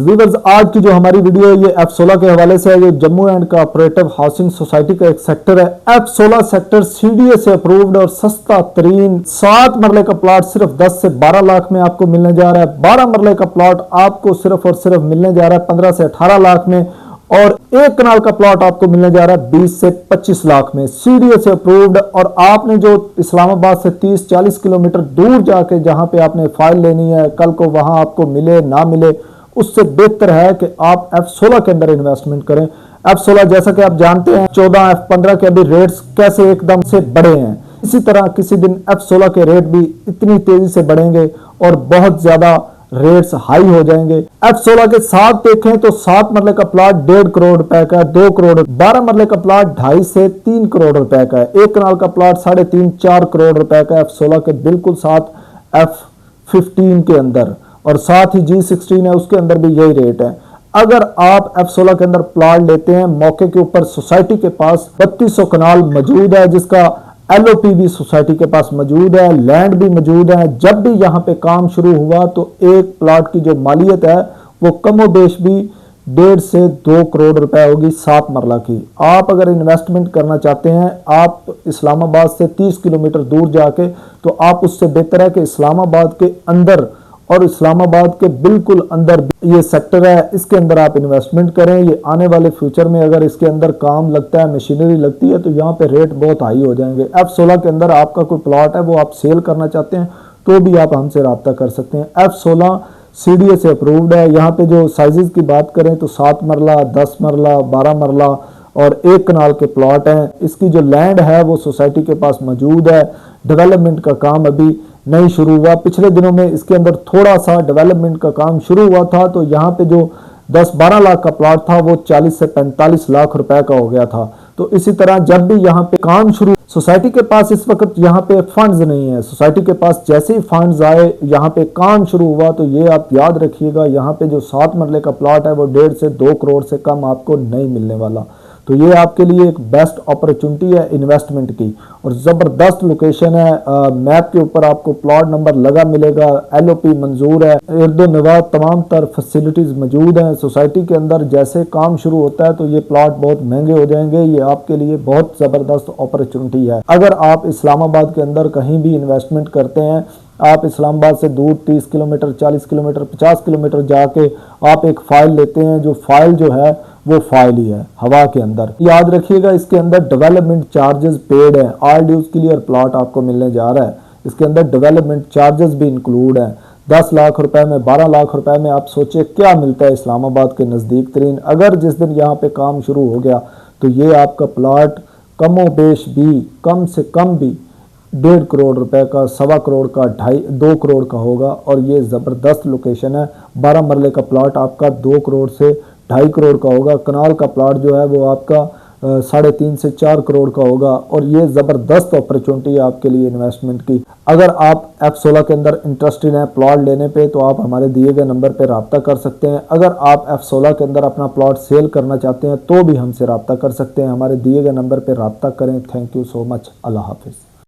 Viewers, आज की जो हमारी वीडियो है ये F16 के हवाले से है। ये Jammu and cooperative housing society का एक सेक्टर है। F16 सेक्टर सीडीए से अप्रूव्ड और सस्ता तरीन 7 मरले का प्लॉट सिर्फ 10 से 12 लाख में आपको मिलने जा रहा है। 12 मरले का प्लॉट आपको सिर्फ और सिर्फ मिलने जा रहा है 15 से 18 लाख में, और 1 कनाल का प्लॉट आपको मिलने जा रहा है 20 से 25 लाख में, सीडीए से अप्रूव्ड। और आपने जो इस्लामाबाद से 30-40 किलोमीटर दूर जाके जहां पे आपने फाइल लेनी है, कल को वहां आपको मिले ना मिले, उससे बेहतर है कि आप F16 के अंदर इन्वेस्टमेंट करें। F16 जैसा कि आप जानते हैं 14 F15 के अभी रेट्स कैसे एकदम से बढ़े हैं, इसी तरह किसी दिन F16 के रेट भी इतनी तेजी से बढ़ेंगे और बहुत ज्यादा रेट्स हाई हो जाएंगे। F16 के साथ देखें तो 7 मरले का प्लॉट 1.5 करोड़ रुपए का है, 2 करोड़। 12 मरले का प्लॉट 2.5 से 3 करोड़ रुपए का है। 1 कनाल का प्लॉट 3.5-4 करोड़ रुपए का F16 के बिल्कुल साथ F15 के अंदर, और साथ ही G16 है उसके अंदर भी यही रेट है। अगर आप F16 के अंदर प्लॉट लेते हैं, मौके के ऊपर सोसाइटी के पास 3200 कनाल मौजूद है, जिसका LOP भी सोसाइटी के पास मौजूद है, लैंड भी मौजूद है। जब भी यहाँ पे काम शुरू हुआ तो एक प्लॉट की जो मालियत है वो कमोबेश भी 1.5 से 2 करोड़ रुपए होगी 7 मरला की। आप अगर इन्वेस्टमेंट करना चाहते हैं, आप इस्लामाबाद से 30 किलोमीटर दूर जाके, तो आप उससे बेहतर है कि इस्लामाबाद के अंदर और इस्लामाबाद के बिल्कुल अंदर ये सेक्टर है, इसके अंदर आप इन्वेस्टमेंट करें। ये आने वाले फ्यूचर में अगर इसके अंदर काम लगता है, मशीनरी लगती है, तो यहाँ पे रेट बहुत हाई हो जाएंगे। F16 के अंदर आपका कोई प्लॉट है वो आप सेल करना चाहते हैं तो भी आप हमसे रब्ता कर सकते हैं। F16 सीडीए से अप्रूव्ड है। यहाँ पे जो साइजेस की बात करें तो 7 मरला, 10 मरला, 12 मरला और 1 कनाल के प्लॉट हैं। इसकी जो लैंड है वो सोसाइटी के पास मौजूद है। डेवलपमेंट का काम अभी नहीं शुरू हुआ, पिछले दिनों में इसके अंदर थोड़ा सा डेवलपमेंट का काम शुरू हुआ था, तो यहाँ पे जो 10-12 लाख का प्लॉट था वो 40 से 45 लाख रुपए का हो गया था। तो इसी तरह जब भी यहाँ पे काम शुरू, सोसाइटी के पास इस वक्त यहाँ पे फंड्स नहीं है, सोसाइटी के पास जैसे ही फंड्स आए, यहाँ पे काम शुरू हुआ, तो ये आप याद रखिएगा, यहाँ पे जो 7 मरले का प्लॉट है वो 1.5 से 2 करोड़ से कम आपको नहीं मिलने वाला। तो ये आपके लिए एक बेस्ट अपॉर्चुनिटी है इन्वेस्टमेंट की, और ज़बरदस्त लोकेशन है। मैप के ऊपर आपको प्लॉट नंबर लगा मिलेगा, LOP मंजूर है, इर्द नवा तमाम तर फैसिलिटीज़ मौजूद हैं। सोसाइटी के अंदर जैसे काम शुरू होता है तो ये प्लॉट बहुत महंगे हो जाएंगे। ये आपके लिए बहुत ज़बरदस्त अपॉर्चुनिटी है। अगर आप इस्लामाबाद के अंदर कहीं भी इन्वेस्टमेंट करते हैं, आप इस्लामाबाद से दूर 30 किलोमीटर, 40 किलोमीटर, 50 किलोमीटर जाके आप एक फ़ाइल लेते हैं, जो फाइल जो है वो फाइल ही है हवा के अंदर। याद रखिएगा इसके अंदर डेवलपमेंट चार्जेस पेड है। ऑल ड्यूज क्लियर प्लॉट आपको मिलने जा रहा है। इसके अंदर डेवलपमेंट चार्जेस भी इंक्लूड है। 10 लाख रुपए में, 12 लाख रुपए में आप सोचिए क्या मिलता है इस्लामाबाद के नज़दीक तरीन। अगर जिस दिन यहाँ पे काम शुरू हो गया तो ये आपका प्लॉट कमोबेश भी कम से कम भी 1.5 करोड़ रुपए का, 1.25 करोड़ का, 2 करोड़ का होगा। और ये ज़बरदस्त लोकेशन है। 12 मरले का प्लॉट आपका 2 करोड़ से 2.5 करोड़ का होगा। कनाल का प्लॉट जो है वो आपका 3.5 से 4 करोड़ का होगा। और ये ज़बरदस्त अपॉर्चुनिटी है आपके लिए इन्वेस्टमेंट की। अगर आप F16 के अंदर इंटरेस्टेड हैं प्लॉट लेने पे, तो आप हमारे दिए गए नंबर पे रब्ता कर सकते हैं। अगर आप F16 के अंदर अपना प्लॉट सेल करना चाहते हैं तो भी हमसे रब्ता कर सकते हैं। हमारे दिए गए नंबर पे रब्ता करें। Thank you so much. अल्लाह हाफिज़।